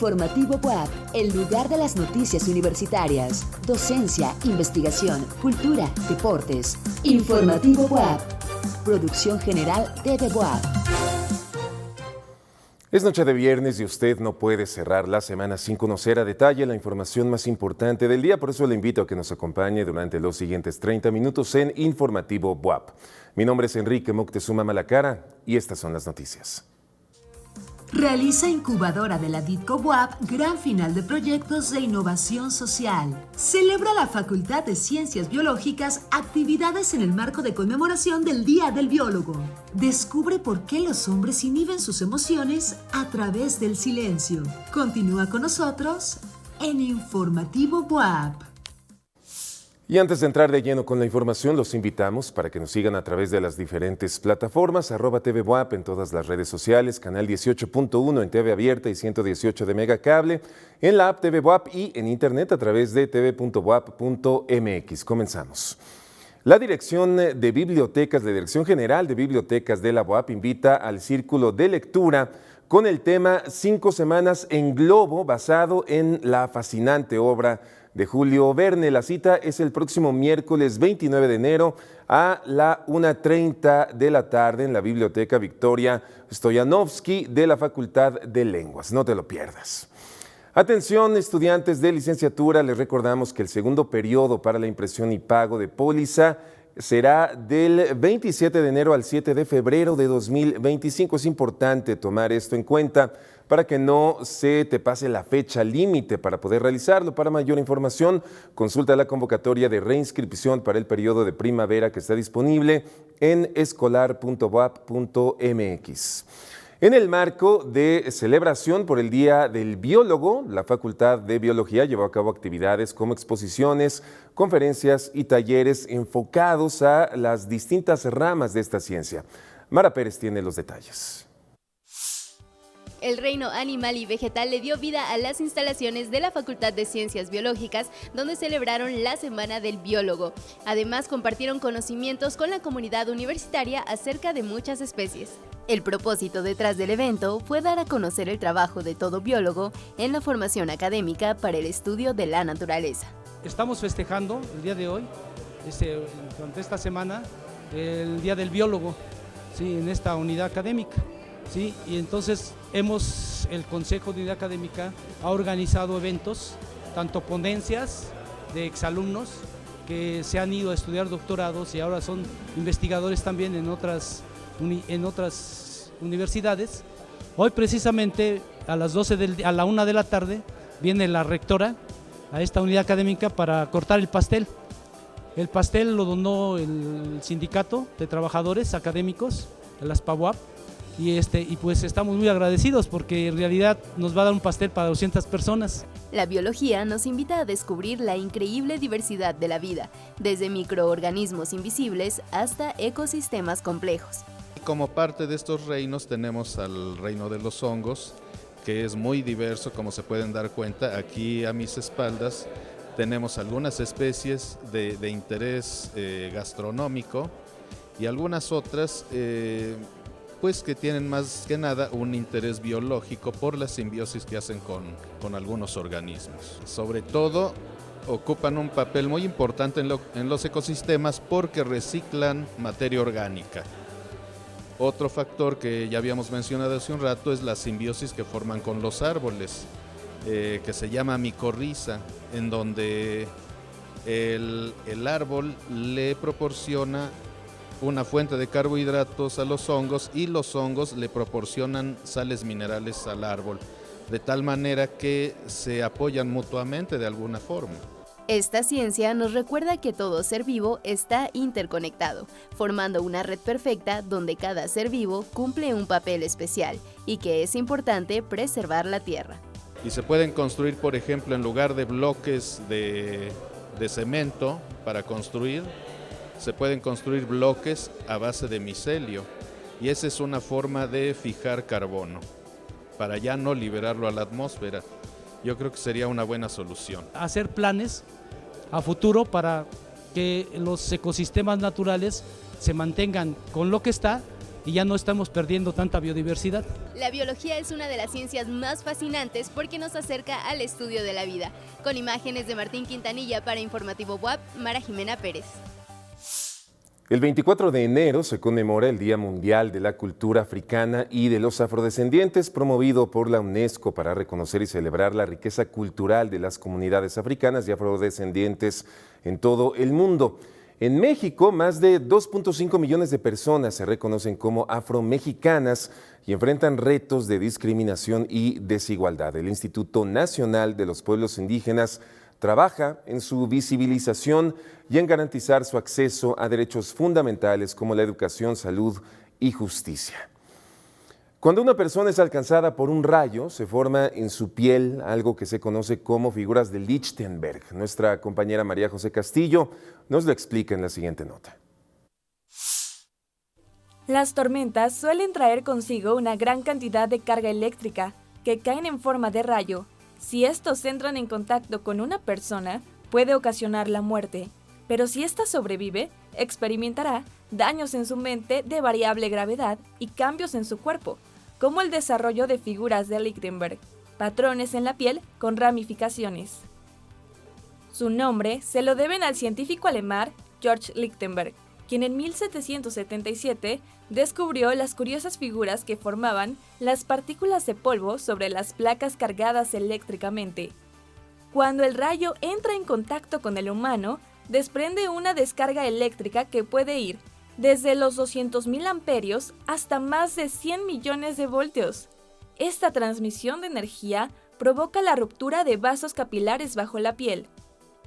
Informativo WAP, el lugar de las noticias universitarias. Docencia, investigación, cultura, deportes. Informativo WAP. Producción general TV WAP. Es noche de viernes y usted no puede cerrar la semana sin conocer a detalle la información más importante del día. Por eso le invito a que nos acompañe durante los siguientes 30 minutos en Informativo WAP. Mi nombre es Enrique Moctezuma Malacara y estas son las noticias. Realiza incubadora de la DITCO WAP gran final de proyectos de innovación social. Celebra la Facultad de Ciencias Biológicas actividades en el marco de conmemoración del Día del Biólogo. Descubre por qué los hombres inhiben sus emociones a través del silencio. Continúa con nosotros en Informativo WAP. Y antes de entrar de lleno con la información, los invitamos para que nos sigan a través de las diferentes plataformas, @TVWAP en todas las redes sociales, canal 18.1 en TV abierta y 118 de Megacable, en la app TV WAP y en internet a través de tv.wap.mx. Comenzamos. La Dirección de Bibliotecas, la Dirección General de Bibliotecas de la UAP invita al Círculo de Lectura con el tema 5 semanas en globo, basado en la fascinante obra de Julio Verne. La cita es el próximo miércoles 29 de enero a la 1:30 de la tarde en la Biblioteca Victoria Stoyanovsky de la Facultad de Lenguas. No te lo pierdas. Atención, estudiantes de licenciatura, les recordamos que el segundo periodo para la impresión y pago de póliza será del 27 de enero al 7 de febrero de 2025. Es importante tomar esto en cuenta para que no se te pase la fecha límite para poder realizarlo. Para mayor información, consulta la convocatoria de reinscripción para el periodo de primavera que está disponible en escolar.wap.mx. En el marco de celebración por el Día del Biólogo, la Facultad de Biología llevó a cabo actividades como exposiciones, conferencias y talleres enfocados a las distintas ramas de esta ciencia. Mara Pérez tiene los detalles. El reino animal y vegetal le dio vida a las instalaciones de la Facultad de Ciencias Biológicas, donde celebraron la Semana del Biólogo. Además, compartieron conocimientos con la comunidad universitaria acerca de muchas especies. El propósito detrás del evento fue dar a conocer el trabajo de todo biólogo en la formación académica para el estudio de la naturaleza. Estamos festejando el día de hoy, durante esta semana, el Día del Biólogo, ¿sí?, en esta unidad académica. Sí, y entonces el Consejo de Unidad Académica ha organizado eventos, tanto ponencias de exalumnos que se han ido a estudiar doctorados y ahora son investigadores también en otras universidades. Hoy precisamente a las 1 de la tarde viene la rectora a esta unidad académica para cortar el pastel. El pastel lo donó el Sindicato de Trabajadores Académicos de las PAUAP. Y pues estamos muy agradecidos porque en realidad nos va a dar un pastel para 200 personas. La biología nos invita a descubrir la increíble diversidad de la vida, desde microorganismos invisibles hasta ecosistemas complejos. Como parte de estos reinos tenemos al reino de los hongos, que es muy diverso, como se pueden dar cuenta. Aquí a mis espaldas tenemos algunas especies de interés gastronómico y algunas otras pues que tienen más que nada un interés biológico por la simbiosis que hacen con algunos organismos. Sobre todo ocupan un papel muy importante en los ecosistemas porque reciclan materia orgánica. Otro factor que ya habíamos mencionado hace un rato es la simbiosis que forman con los árboles, que se llama micorriza, en donde el árbol le proporciona una fuente de carbohidratos a los hongos y los hongos le proporcionan sales minerales al árbol, de tal manera que se apoyan mutuamente de alguna forma. Esta ciencia nos recuerda que todo ser vivo está interconectado, formando una red perfecta donde cada ser vivo cumple un papel especial y que es importante preservar la tierra. Y se pueden construir, por ejemplo, en lugar de bloques de cemento para construir, se pueden construir bloques a base de micelio y esa es una forma de fijar carbono para ya no liberarlo a la atmósfera. Yo creo que sería una buena solución. Hacer planes a futuro para que los ecosistemas naturales se mantengan con lo que está y ya no estamos perdiendo tanta biodiversidad. La biología es una de las ciencias más fascinantes porque nos acerca al estudio de la vida. Con imágenes de Martín Quintanilla para Informativo WAP, Mara Jimena Pérez. El 24 de enero se conmemora el Día Mundial de la Cultura Africana y de los Afrodescendientes, promovido por la UNESCO para reconocer y celebrar la riqueza cultural de las comunidades africanas y afrodescendientes en todo el mundo. En México, más de 2.5 millones de personas se reconocen como afromexicanas y enfrentan retos de discriminación y desigualdad. El Instituto Nacional de los Pueblos Indígenas trabaja en su visibilización y en garantizar su acceso a derechos fundamentales como la educación, salud y justicia. Cuando una persona es alcanzada por un rayo, se forma en su piel algo que se conoce como figuras de Lichtenberg. Nuestra compañera María José Castillo nos lo explica en la siguiente nota. Las tormentas suelen traer consigo una gran cantidad de carga eléctrica que caen en forma de rayo. Si estos entran en contacto con una persona, puede ocasionar la muerte, pero si ésta sobrevive, experimentará daños en su mente de variable gravedad y cambios en su cuerpo, como el desarrollo de figuras de Lichtenberg, patrones en la piel con ramificaciones. Su nombre se lo deben al científico alemán Georg Lichtenberg, quien en 1777 descubrió las curiosas figuras que formaban las partículas de polvo sobre las placas cargadas eléctricamente. Cuando el rayo entra en contacto con el humano, desprende una descarga eléctrica que puede ir desde los 200.000 amperios hasta más de 100 millones de voltios. Esta transmisión de energía provoca la ruptura de vasos capilares bajo la piel,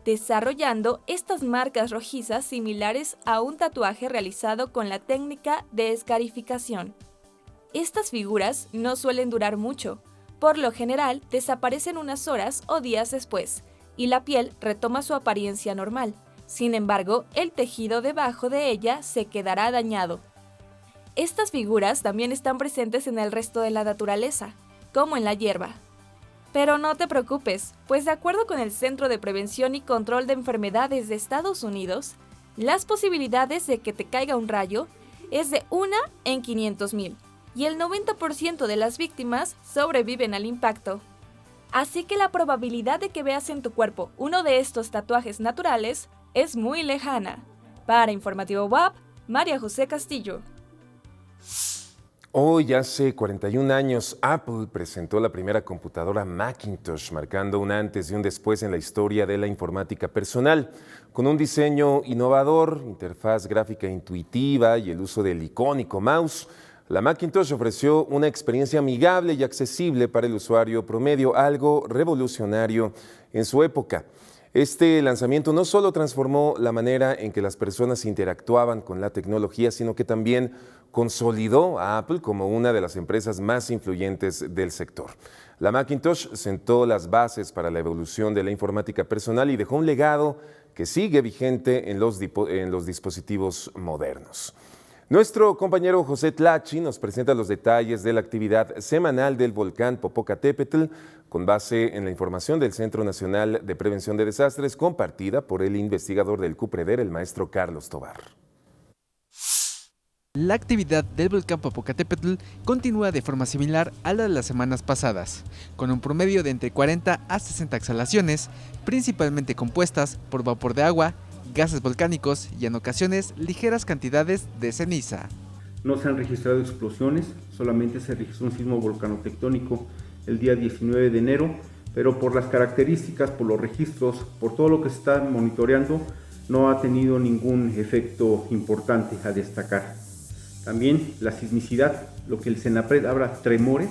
desarrollando estas marcas rojizas similares a un tatuaje realizado con la técnica de escarificación. Estas figuras no suelen durar mucho, por lo general desaparecen unas horas o días después, y la piel retoma su apariencia normal. Sin embargo, el tejido debajo de ella se quedará dañado. Estas figuras también están presentes en el resto de la naturaleza, como en la hierba. Pero no te preocupes, pues de acuerdo con el Centro de Prevención y Control de Enfermedades de Estados Unidos, las posibilidades de que te caiga un rayo es de 1 en 500.000, y el 90% de las víctimas sobreviven al impacto. Así que la probabilidad de que veas en tu cuerpo uno de estos tatuajes naturales es muy lejana. Para Informativo WAP, María José Castillo. Hoy, hace 41 años, Apple presentó la primera computadora Macintosh, marcando un antes y un después en la historia de la informática personal. Con un diseño innovador, interfaz gráfica intuitiva y el uso del icónico mouse, la Macintosh ofreció una experiencia amigable y accesible para el usuario promedio, algo revolucionario en su época. Este lanzamiento no solo transformó la manera en que las personas interactuaban con la tecnología, sino que también consolidó a Apple como una de las empresas más influyentes del sector. La Macintosh sentó las bases para la evolución de la informática personal y dejó un legado que sigue vigente en los dispositivos modernos. Nuestro compañero José Tlachi nos presenta los detalles de la actividad semanal del volcán Popocatépetl con base en la información del Centro Nacional de Prevención de Desastres compartida por el investigador del CUPREDER, el maestro Carlos Tobar. La actividad del volcán Popocatépetl continúa de forma similar a la de las semanas pasadas, con un promedio de entre 40 a 60 exhalaciones, principalmente compuestas por vapor de agua, gases volcánicos y en ocasiones ligeras cantidades de ceniza. No se han registrado explosiones, solamente se registró un sismo volcanotectónico el día 19 de enero, pero por las características, por los registros, por todo lo que se está monitoreando, no ha tenido ningún efecto importante a destacar. También la sismicidad, lo que el CENAPRED habla tremores,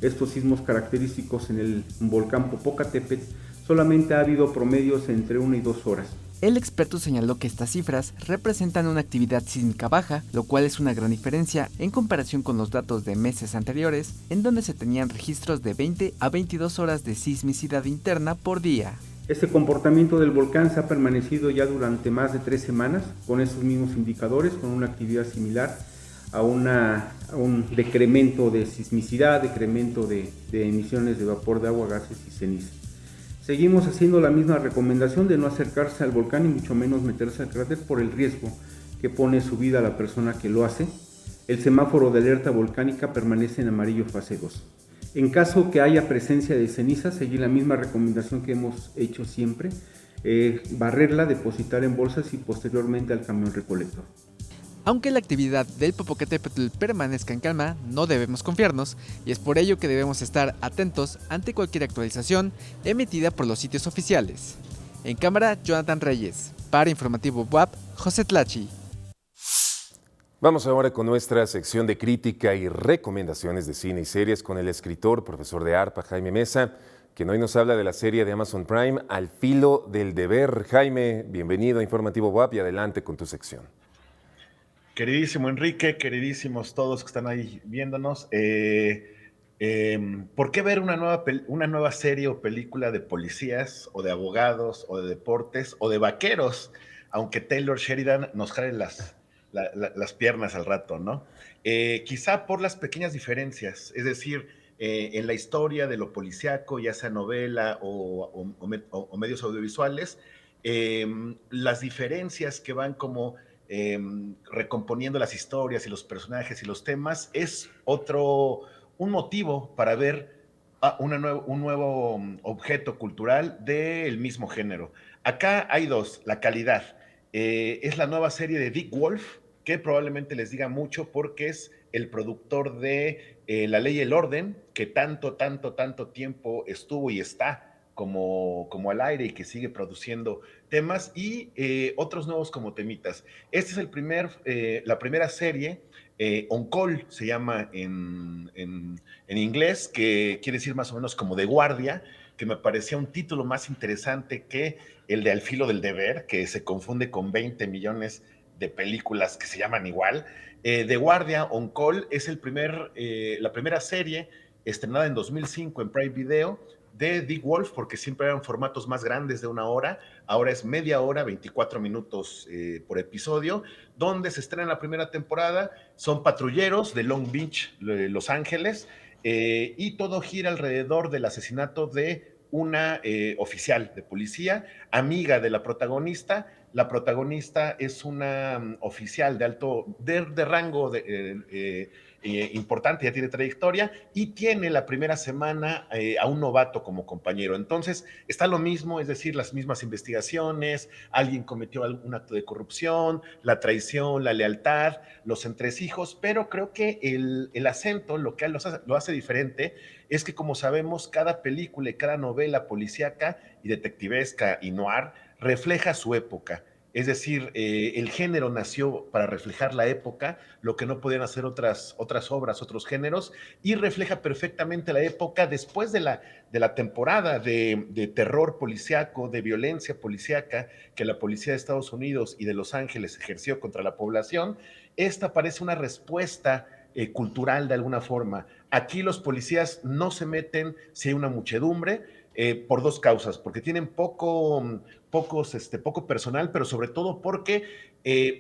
estos sismos característicos en el volcán Popocatépetl, solamente ha habido promedios entre 1 y 2 horas. El experto señaló que estas cifras representan una actividad sísmica baja, lo cual es una gran diferencia en comparación con los datos de meses anteriores, en donde se tenían registros de 20 a 22 horas de sismicidad interna por día. Este comportamiento del volcán se ha permanecido ya durante más de 3 semanas, con estos mismos indicadores, con una actividad similar a un decremento de sismicidad, decremento de emisiones de vapor de agua, gases y ceniza. Seguimos haciendo la misma recomendación de no acercarse al volcán y mucho menos meterse al cráter por el riesgo que pone su vida a la persona que lo hace. el semáforo de alerta volcánica permanece en amarillo fase 2. En caso que haya presencia de ceniza, seguir la misma recomendación que hemos hecho siempre, barrerla, depositar en bolsas y posteriormente al camión recolector. Aunque la actividad del Popocatépetl permanezca en calma, no debemos confiarnos, y es por ello que debemos estar atentos ante cualquier actualización emitida por los sitios oficiales. En cámara, Jonathan Reyes. Para Informativo WAP, José Tlachi. Vamos ahora con nuestra sección de crítica y recomendaciones de cine y series con el escritor, profesor de ARPA, Jaime Mesa, quien hoy nos habla de la serie de Amazon Prime, Al filo del deber. Jaime, bienvenido a Informativo WAP y adelante con tu sección. Queridísimo Enrique, queridísimos todos que están ahí viéndonos, ¿por qué ver una nueva serie o película de policías o de abogados o de deportes o de vaqueros? Aunque Taylor Sheridan nos jale las piernas al rato, ¿no? Quizá por las pequeñas diferencias, es decir, en la historia de lo policíaco, ya sea novela o medios audiovisuales, las diferencias que van como recomponiendo las historias y los personajes y los temas es un motivo para ver un nuevo objeto cultural del mismo género. Acá hay dos, la calidad. Es la nueva serie de Dick Wolf, que probablemente les diga mucho porque es el productor de La Ley y el Orden, que tanto tiempo estuvo y está como al aire y que sigue produciendo temas y otros nuevos como temitas. Esta es la primera serie, On Call se llama en inglés, que quiere decir más o menos como de guardia, que me parecía un título más interesante que el de Al filo del deber, que se confunde con 20 millones de películas que se llaman igual. De guardia, On Call es la primera serie estrenada en 2005 en Prime Video, de Dick Wolf, porque siempre eran formatos más grandes de 1 hora, ahora es media hora, 24 minutos por episodio, donde se estrena la primera temporada, son patrulleros de Long Beach, Los Ángeles, y todo gira alrededor del asesinato de una oficial de policía, amiga de la protagonista. La protagonista es una oficial de rango importante, ya tiene trayectoria y tiene la primera semana a un novato como compañero. Entonces está lo mismo, es decir, las mismas investigaciones, alguien cometió algún acto de corrupción, la traición, la lealtad, los entresijos, pero creo que el acento, lo que lo hace diferente, es que como sabemos, cada película y cada novela policíaca y detectivesca y noir refleja su época. Es decir, el género nació para reflejar la época, lo que no podían hacer otras obras, otros géneros, y refleja perfectamente la época después de la temporada de terror policíaco, de violencia policíaca que la policía de Estados Unidos y de Los Ángeles ejerció contra la población. Esta parece una respuesta cultural de alguna forma. Aquí los policías no se meten si hay una muchedumbre, por dos causas, porque tienen poco personal, pero sobre todo porque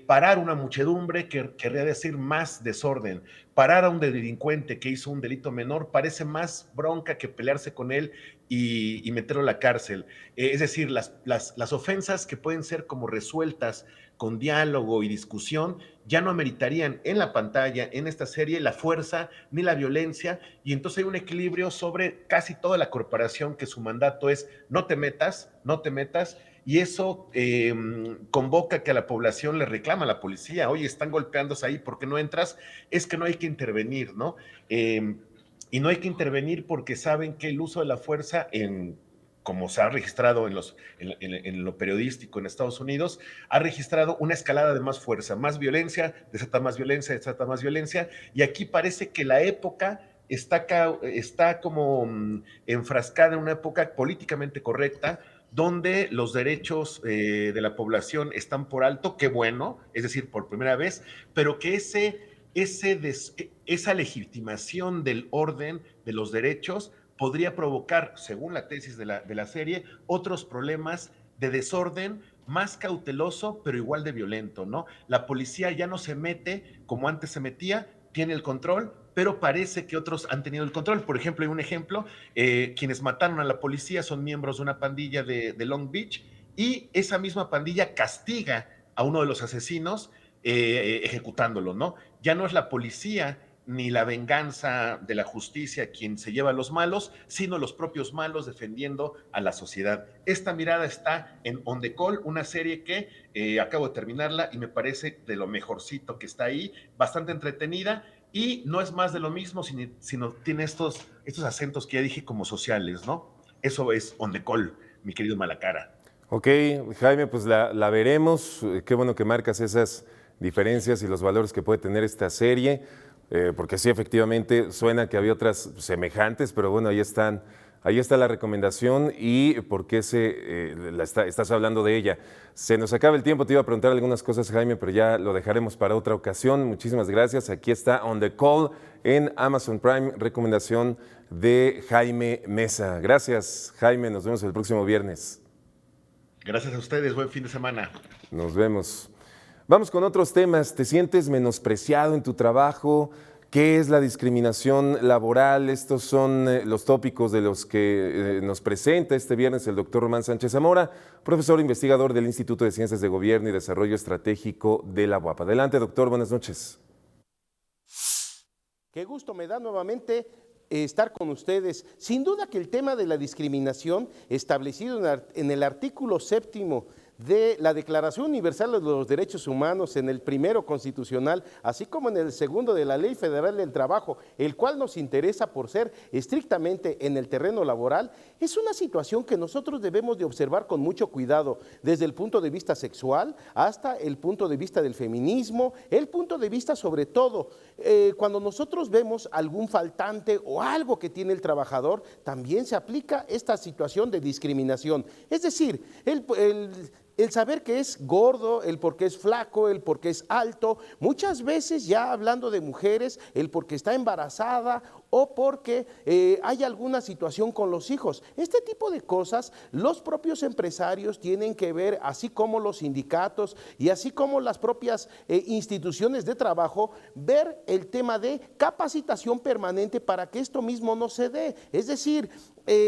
parar una muchedumbre querría decir más desorden. Parar a un delincuente que hizo un delito menor parece más bronca que pelearse con él y meterlo a la cárcel. Es decir, las ofensas que pueden ser como resueltas con diálogo y discusión ya no ameritarían en la pantalla, en esta serie, la fuerza ni la violencia, y entonces hay un equilibrio sobre casi toda la corporación que su mandato es no te metas, y eso convoca que a la población le reclama a la policía, oye, están golpeándose ahí, ¿por qué no entras? Es que no hay que intervenir, ¿no? Y no hay que intervenir porque saben que el uso de la fuerza como se ha registrado en lo periodístico en Estados Unidos, ha registrado una escalada de más fuerza, más violencia, desata más violencia, y aquí parece que la época está como enfrascada en una época políticamente correcta, donde los derechos de la población están por alto, qué bueno, es decir, por primera vez, pero que esa legitimación del orden de los derechos podría provocar, según la tesis de la serie, otros problemas de desorden más cauteloso, pero igual de violento, ¿no? La policía ya no se mete como antes se metía, tiene el control, pero parece que otros han tenido el control. Por ejemplo, hay un ejemplo, quienes mataron a la policía son miembros de una pandilla de Long Beach, y esa misma pandilla castiga a uno de los asesinos, ejecutándolo, ¿no? Ya no es la policía ni la venganza de la justicia quien se lleva a los malos, sino los propios malos defendiendo a la sociedad. Esta mirada está en On the Call, una serie que acabo de terminarla y me parece de lo mejorcito que está ahí, bastante entretenida y no es más de lo mismo, sino tiene estos acentos que ya dije como sociales, ¿no? Eso es On the Call, mi querido Malacara. Ok, Jaime, pues la veremos. Qué bueno que marcas esas diferencias y los valores que puede tener esta serie. Porque sí, efectivamente, suena que había otras semejantes, pero bueno, ahí está la recomendación y por qué estás hablando de ella. Se nos acaba el tiempo, te iba a preguntar algunas cosas, Jaime, pero ya lo dejaremos para otra ocasión. Muchísimas gracias. Aquí está On the Call en Amazon Prime, recomendación de Jaime Mesa. Gracias, Jaime, nos vemos el próximo viernes. Gracias a ustedes, buen fin de semana. Nos vemos. Vamos con otros temas. ¿Te sientes menospreciado en tu trabajo? ¿Qué es la discriminación laboral? Estos son los tópicos de los que nos presenta este viernes el doctor Román Sánchez Zamora, profesor investigador del Instituto de Ciencias de Gobierno y Desarrollo Estratégico de la UAP. Adelante, doctor, buenas noches. Qué gusto me da nuevamente estar con ustedes. Sin duda que el tema de la discriminación establecido en el artículo 7º de la Declaración Universal de los Derechos Humanos, en el primero constitucional, así como en el segundo de la Ley Federal del Trabajo, el cual nos interesa por ser estrictamente en el terreno laboral, es una situación que nosotros debemos de observar con mucho cuidado, desde el punto de vista sexual hasta el punto de vista del feminismo, el punto de vista sobre todo, cuando nosotros vemos algún faltante o algo que tiene el trabajador, también se aplica esta situación de discriminación. Es decir, el saber que es gordo, el porque es flaco, el porque es alto, muchas veces ya hablando de mujeres, el porque está embarazada o porque hay alguna situación con los hijos. Este tipo de cosas los propios empresarios tienen que ver, así como los sindicatos y así como las propias instituciones de trabajo, ver el tema de capacitación permanente para que esto mismo no se dé. Es decir,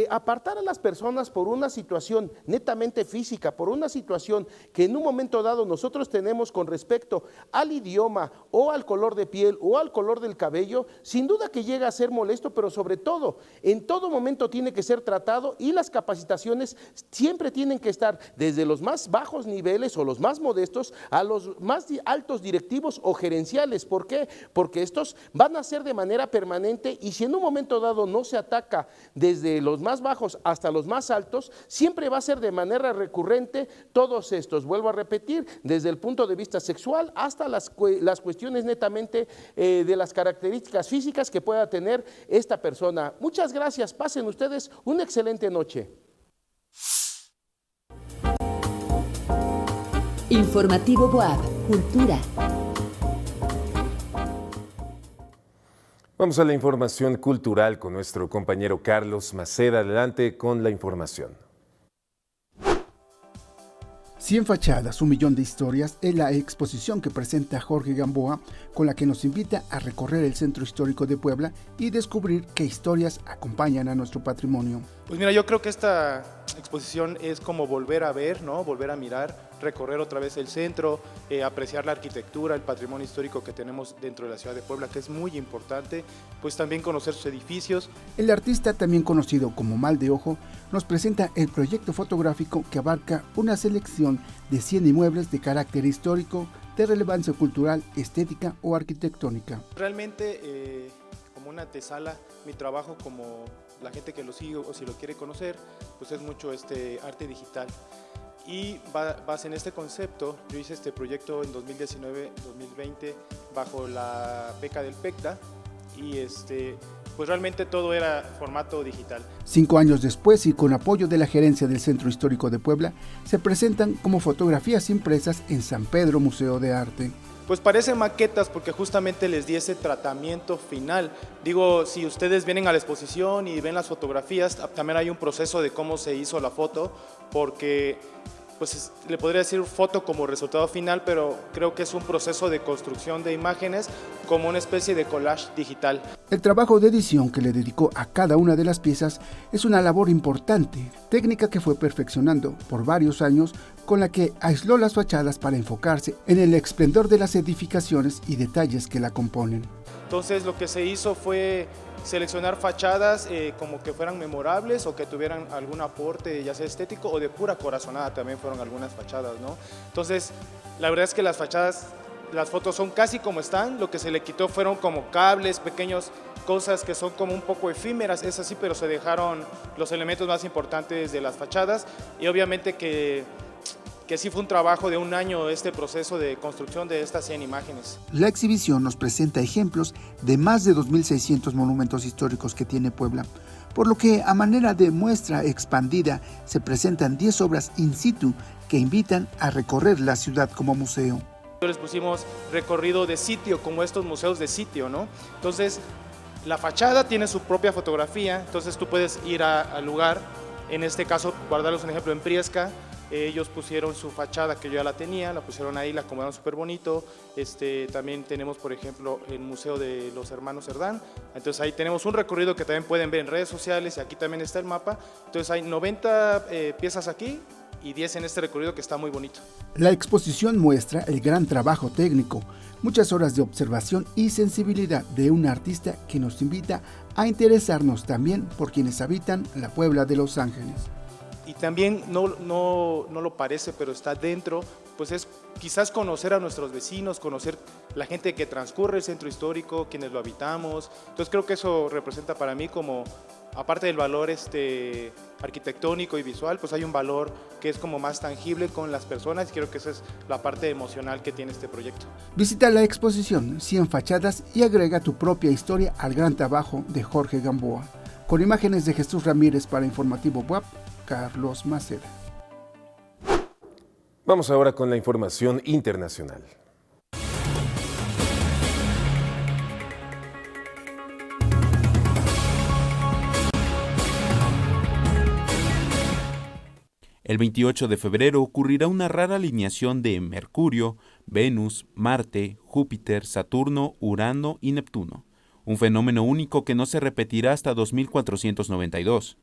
apartar a las personas por una situación netamente física, por una situación que en un momento dado nosotros tenemos con respecto al idioma o al color de piel o al color del cabello, sin duda que llega a ser molesto, pero sobre todo, en todo momento tiene que ser tratado y las capacitaciones siempre tienen que estar desde los más bajos niveles o los más modestos a los más altos directivos o gerenciales. ¿Por qué? Porque estos van a ser de manera permanente y si en un momento dado no se ataca desde los más bajos hasta los más altos, siempre va a ser de manera recurrente todos estos, vuelvo a repetir, desde el punto de vista sexual hasta las cuestiones netamente de las características físicas que pueda tener esta persona. Muchas gracias, pasen ustedes una excelente noche. Informativo BOAP, Cultura. Vamos a la información cultural con nuestro compañero Carlos Maceda. Adelante con la información. 100 fachadas, 1 millón de historias es la exposición que presenta Jorge Gamboa, con la que nos invita a recorrer el centro histórico de Puebla y descubrir qué historias acompañan a nuestro patrimonio. Pues mira, yo creo que esta exposición es como volver a ver, ¿no? Volver a mirar, recorrer otra vez el centro, apreciar la arquitectura, el patrimonio histórico que tenemos dentro de la ciudad de Puebla, que es muy importante, pues también conocer sus edificios. El artista, también conocido como Mal de Ojo, nos presenta el proyecto fotográfico que abarca una selección de 100 inmuebles de carácter histórico, de relevancia cultural, estética o arquitectónica. Realmente, como una antesala, mi trabajo como la gente que lo sigue o si lo quiere conocer, pues es mucho arte digital. Y base en este concepto, yo hice este proyecto en 2019-2020 bajo la beca del PECDA y pues realmente todo era formato digital. 5 años después y con apoyo de la gerencia del Centro Histórico de Puebla, se presentan como fotografías impresas en San Pedro Museo de Arte. Pues parecen maquetas porque justamente les di ese tratamiento final. Digo, si ustedes vienen a la exposición y ven las fotografías, también hay un proceso de cómo se hizo la foto, porque pues le podría decir foto como resultado final, pero creo que es un proceso de construcción de imágenes como una especie de collage digital. El trabajo de edición que le dedicó a cada una de las piezas es una labor importante, técnica que fue perfeccionando por varios años, con la que aisló las fachadas para enfocarse en el esplendor de las edificaciones y detalles que la componen. Entonces lo que se hizo fue seleccionar fachadas como que fueran memorables o que tuvieran algún aporte, ya sea estético o de pura corazonada, también fueron algunas fachadas, ¿no? Entonces, la verdad es que las fachadas, las fotos son casi como están, lo que se le quitó fueron como cables, pequeños cosas que son como un poco efímeras, es así, pero se dejaron los elementos más importantes de las fachadas y obviamente que sí fue un trabajo de un año este proceso de construcción de estas 100 imágenes. La exhibición nos presenta ejemplos de más de 2.600 monumentos históricos que tiene Puebla, por lo que a manera de muestra expandida se presentan 10 obras in situ que invitan a recorrer la ciudad como museo. Les pusimos recorrido de sitio, como estos museos de sitio, ¿no? Entonces, la fachada tiene su propia fotografía, entonces tú puedes ir al lugar, en este caso, guardarles un ejemplo en Priesca. Ellos pusieron su fachada, que yo ya la tenía, la pusieron ahí, la acomodaron súper bonito. También tenemos, por ejemplo, el Museo de los Hermanos Cerdán. Entonces ahí tenemos un recorrido que también pueden ver en redes sociales y aquí también está el mapa. Entonces hay 90 piezas aquí y 10 en este recorrido que está muy bonito. La exposición muestra el gran trabajo técnico, muchas horas de observación y sensibilidad de un artista que nos invita a interesarnos también por quienes habitan la Puebla de Los Ángeles. Y también no lo parece, pero está dentro, pues es quizás conocer a nuestros vecinos, conocer la gente que transcurre el centro histórico, quienes lo habitamos. Entonces creo que eso representa para mí como, aparte del valor arquitectónico y visual, pues hay un valor que es como más tangible con las personas y creo que esa es la parte emocional que tiene este proyecto. Visita la exposición 100 fachadas y agrega tu propia historia al gran trabajo de Jorge Gamboa. Con imágenes de Jesús Ramírez para Informativo WAP, Carlos Maceda. Vamos ahora con la información internacional. El 28 de febrero ocurrirá una rara alineación de Mercurio, Venus, Marte, Júpiter, Saturno, Urano y Neptuno, un fenómeno único que no se repetirá hasta 2492.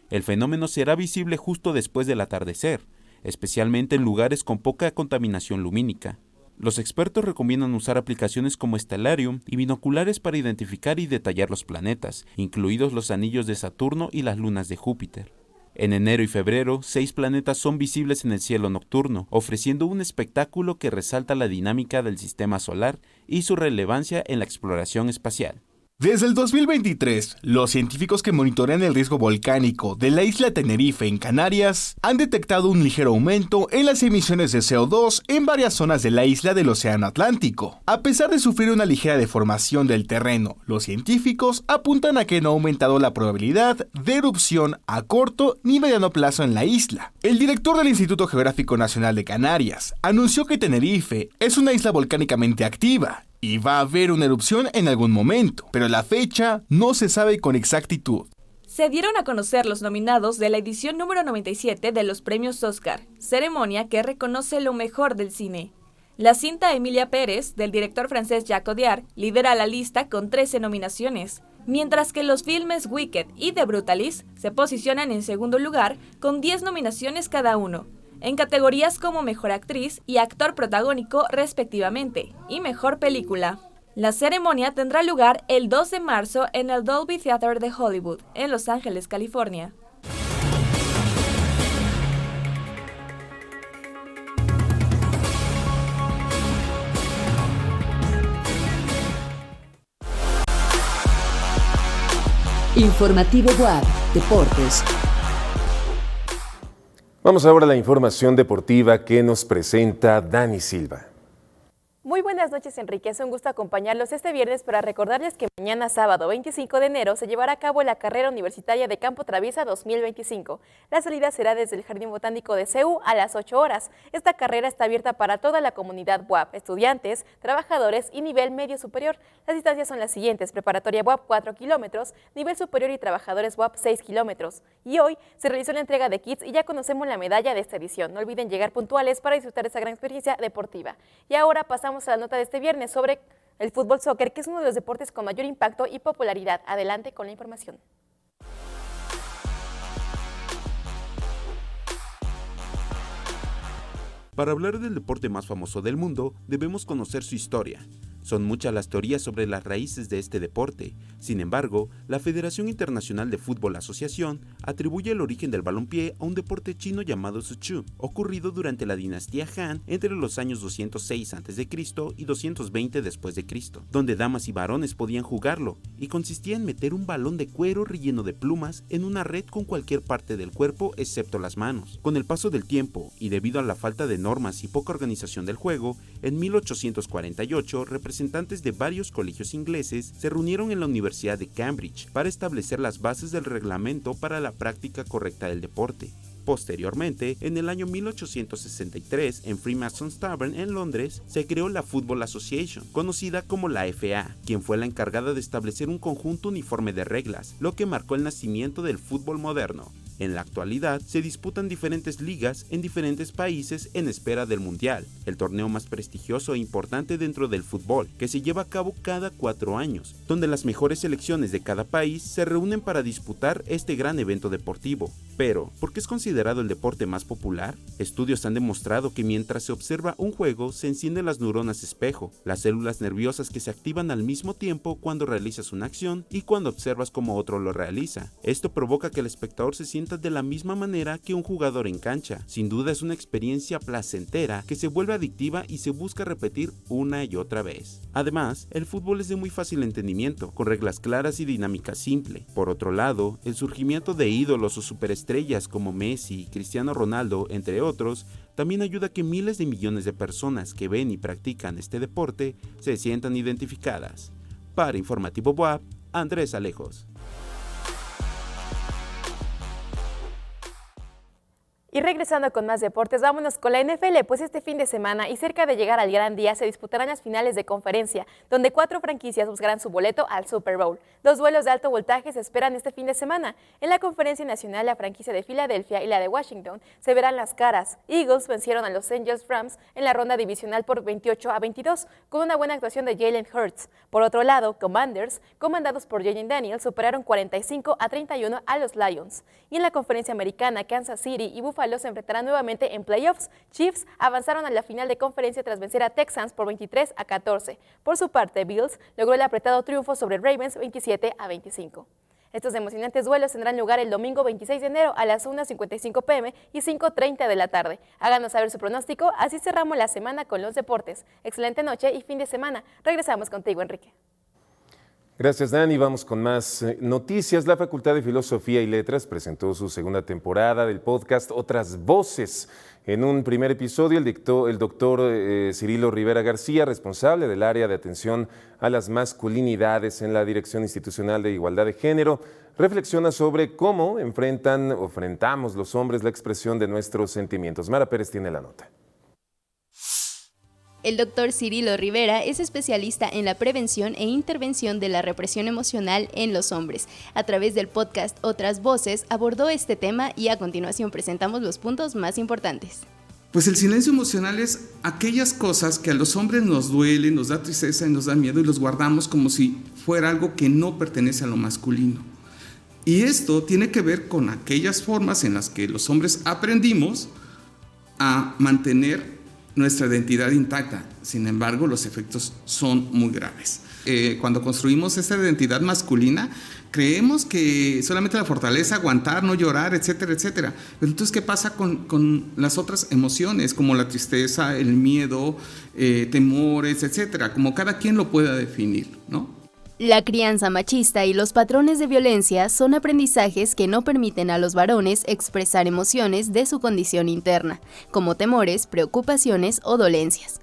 El fenómeno será visible justo después del atardecer, especialmente en lugares con poca contaminación lumínica. Los expertos recomiendan usar aplicaciones como Stellarium y binoculares para identificar y detallar los planetas, incluidos los anillos de Saturno y las lunas de Júpiter. En enero y febrero, 6 planetas son visibles en el cielo nocturno, ofreciendo un espectáculo que resalta la dinámica del sistema solar y su relevancia en la exploración espacial. Desde el 2023, los científicos que monitorean el riesgo volcánico de la isla Tenerife en Canarias han detectado un ligero aumento en las emisiones de CO2 en varias zonas de la isla del Océano Atlántico. A pesar de sufrir una ligera deformación del terreno, los científicos apuntan a que no ha aumentado la probabilidad de erupción a corto ni mediano plazo en la isla. El director del Instituto Geográfico Nacional de Canarias anunció que Tenerife es una isla volcánicamente activa y va a haber una erupción en algún momento, pero la fecha no se sabe con exactitud. Se dieron a conocer los nominados de la edición número 97 de los premios Oscar, ceremonia que reconoce lo mejor del cine. La cinta Emilia Pérez, del director francés Jacques Audiard, lidera la lista con 13 nominaciones, mientras que los filmes Wicked y The Brutalist se posicionan en segundo lugar con 10 nominaciones cada uno, en categorías como Mejor Actriz y Actor Protagónico respectivamente, y Mejor Película. La ceremonia tendrá lugar el 2 de marzo en el Dolby Theater de Hollywood, en Los Ángeles, California. Informativo WAP, Deportes. Vamos ahora a la información deportiva que nos presenta Dani Silva. Muy buenas noches, Enrique. Es un gusto acompañarlos este viernes para recordarles que mañana sábado 25 de enero se llevará a cabo la carrera universitaria de Campo Traviesa 2025. La salida será desde el Jardín Botánico de CEU a las 8 horas. Esta carrera está abierta para toda la comunidad BUAP, estudiantes, trabajadores y nivel medio superior. Las distancias son las siguientes: preparatoria BUAP 4 kilómetros, nivel superior y trabajadores BUAP 6 kilómetros. Y hoy se realizó la entrega de kits y ya conocemos la medalla de esta edición. No olviden llegar puntuales para disfrutar de esta gran experiencia deportiva. Y ahora pasamos a la nota de este viernes sobre el fútbol soccer, que es uno de los deportes con mayor impacto y popularidad. Adelante con la información. Para hablar del deporte más famoso del mundo, debemos conocer su historia. Son muchas las teorías sobre las raíces de este deporte. Sin embargo, la Federación Internacional de Fútbol Asociación atribuye el origen del balompié a un deporte chino llamado Suchu, ocurrido durante la dinastía Han entre los años 206 a.C. y 220 después de Cristo, donde damas y varones podían jugarlo, y consistía en meter un balón de cuero relleno de plumas en una red con cualquier parte del cuerpo excepto las manos. Con el paso del tiempo, y debido a la falta de normas y poca organización del juego, en 1848 representantes de varios colegios ingleses se reunieron en la Universidad de Cambridge para establecer las bases del reglamento para la práctica correcta del deporte. Posteriormente, en el año 1863, en Freemasons Tavern en Londres, se creó la Football Association, conocida como la FA, quien fue la encargada de establecer un conjunto uniforme de reglas, lo que marcó el nacimiento del fútbol moderno. En la actualidad, se disputan diferentes ligas en diferentes países en espera del Mundial, el torneo más prestigioso e importante dentro del fútbol, que se lleva a cabo cada 4 años, donde las mejores selecciones de cada país se reúnen para disputar este gran evento deportivo. Pero, ¿por qué es considerado el deporte más popular? Estudios han demostrado que mientras se observa un juego, se encienden las neuronas espejo, las células nerviosas que se activan al mismo tiempo cuando realizas una acción y cuando observas cómo otro lo realiza. Esto provoca que el espectador se sienta de la misma manera que un jugador en cancha. Sin duda es una experiencia placentera que se vuelve adictiva y se busca repetir una y otra vez. Además, el fútbol es de muy fácil entendimiento, con reglas claras y dinámica simple. Por otro lado, el surgimiento de ídolos o superestrellas como Messi, Cristiano Ronaldo, entre otros, también ayuda a que miles de millones de personas que ven y practican este deporte se sientan identificadas. Para Informativo BUAP, Andrés Alejos. Y regresando con más deportes, vámonos con la NFL, pues este fin de semana y cerca de llegar al gran día se disputarán las finales de conferencia, donde 4 franquicias buscarán su boleto al Super Bowl. 2 duelos de alto voltaje se esperan este fin de semana. En la conferencia nacional, la franquicia de Filadelfia y la de Washington se verán las caras. Eagles vencieron a Los Angeles Rams en la ronda divisional por 28-22, con una buena actuación de Jalen Hurts. Por otro lado, Commanders, comandados por Jalen Daniels, superaron 45-31 a los Lions. Y en la conferencia americana, Kansas City y Buffalo se enfrentarán nuevamente en playoffs. Chiefs avanzaron a la final de conferencia tras vencer a Texans por 23-14. Por su parte, Bills logró el apretado triunfo sobre Ravens 27-25. Estos emocionantes duelos tendrán lugar el domingo 26 de enero a las 1:55 p.m. y 5:30 de la tarde. Háganos saber su pronóstico, así cerramos la semana con los deportes. Excelente noche y fin de semana. Regresamos contigo, Enrique. Gracias, Dani. Vamos con más noticias. La Facultad de Filosofía y Letras presentó su segunda temporada del podcast Otras Voces. En un primer episodio, el doctor Cirilo Rivera García, responsable del área de atención a las masculinidades en la Dirección Institucional de Igualdad de Género, reflexiona sobre cómo enfrentamos los hombres la expresión de nuestros sentimientos. Mara Pérez tiene la nota. El doctor Cirilo Rivera es especialista en la prevención e intervención de la represión emocional en los hombres. A través del podcast Otras Voces abordó este tema y a continuación presentamos los puntos más importantes. Pues el silencio emocional es aquellas cosas que a los hombres nos duelen, nos da tristeza y nos da miedo y los guardamos como si fuera algo que no pertenece a lo masculino. Y esto tiene que ver con aquellas formas en las que los hombres aprendimos a mantener nuestra identidad intacta. Sin embargo, los efectos son muy graves. Cuando construimos esta identidad masculina, creemos que solamente la fortaleza, aguantar, no llorar, etcétera, etcétera. Pero entonces, ¿qué pasa con las otras emociones, como la tristeza, el miedo, temores, etcétera? Como cada quien lo pueda definir, ¿no? La crianza machista y los patrones de violencia son aprendizajes que no permiten a los varones expresar emociones de su condición interna, como temores, preocupaciones o dolencias.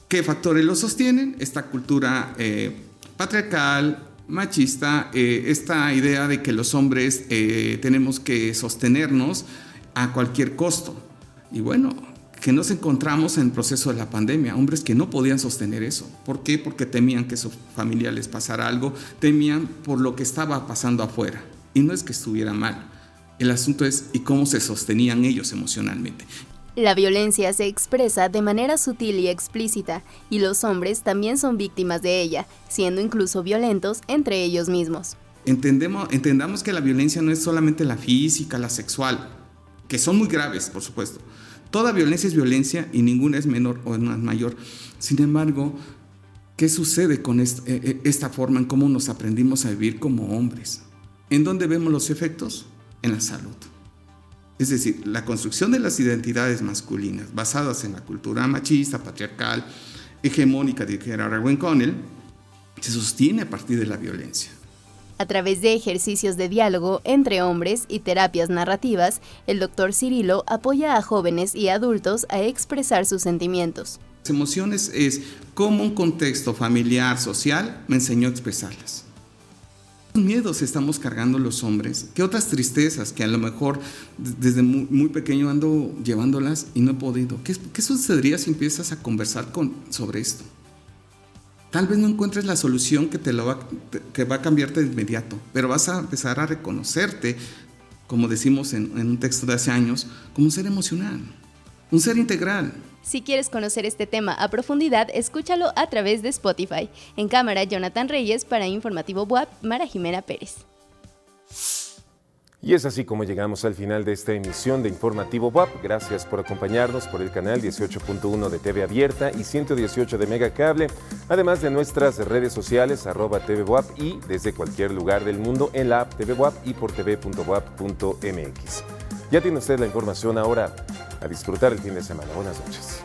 ¿Qué factores lo sostienen? Esta cultura patriarcal, machista, esta idea de que los hombres tenemos que sostenernos a cualquier costo. Y bueno, que nos encontramos en el proceso de la pandemia, hombres que no podían sostener eso. ¿Por qué? Porque temían que su familia les pasara algo, temían por lo que estaba pasando afuera. Y no es que estuviera mal, el asunto es ¿y cómo se sostenían ellos emocionalmente? La violencia se expresa de manera sutil y explícita, y los hombres también son víctimas de ella, siendo incluso violentos entre ellos mismos. Entendamos que la violencia no es solamente la física, la sexual, que son muy graves, por supuesto. Toda violencia es violencia y ninguna es menor o es mayor. Sin embargo, ¿qué sucede con esta forma en cómo nos aprendimos a vivir como hombres? ¿En dónde vemos los efectos? En la salud. Es decir, la construcción de las identidades masculinas basadas en la cultura machista, patriarcal, hegemónica, dijera Raven Connell, se sostiene a partir de la violencia. A través de ejercicios de diálogo entre hombres y terapias narrativas, el Dr. Cirilo apoya a jóvenes y adultos a expresar sus sentimientos. Las emociones es cómo un contexto familiar, social, me enseñó a expresarlas. ¿Qué miedos estamos cargando los hombres? ¿Qué otras tristezas que a lo mejor desde muy pequeño ando llevándolas y no he podido? ¿Qué sucedería si empiezas a conversar sobre esto? Tal vez no encuentres la solución que va a cambiarte de inmediato, pero vas a empezar a reconocerte, como decimos en un texto de hace años, como un ser emocional, un ser integral. Si quieres conocer este tema a profundidad, escúchalo a través de Spotify. En cámara, Jonathan Reyes, para Informativo BUAP, Mara Jimena Pérez. Y es así como llegamos al final de esta emisión de Informativo BUAP. Gracias por acompañarnos por el canal 18.1 de TV Abierta y 118 de Megacable, además de nuestras redes sociales, @TV BUAP y desde cualquier lugar del mundo en la app TV BUAP y por tv.buap.mx. Ya tiene usted la información ahora. A disfrutar el fin de semana. Buenas noches.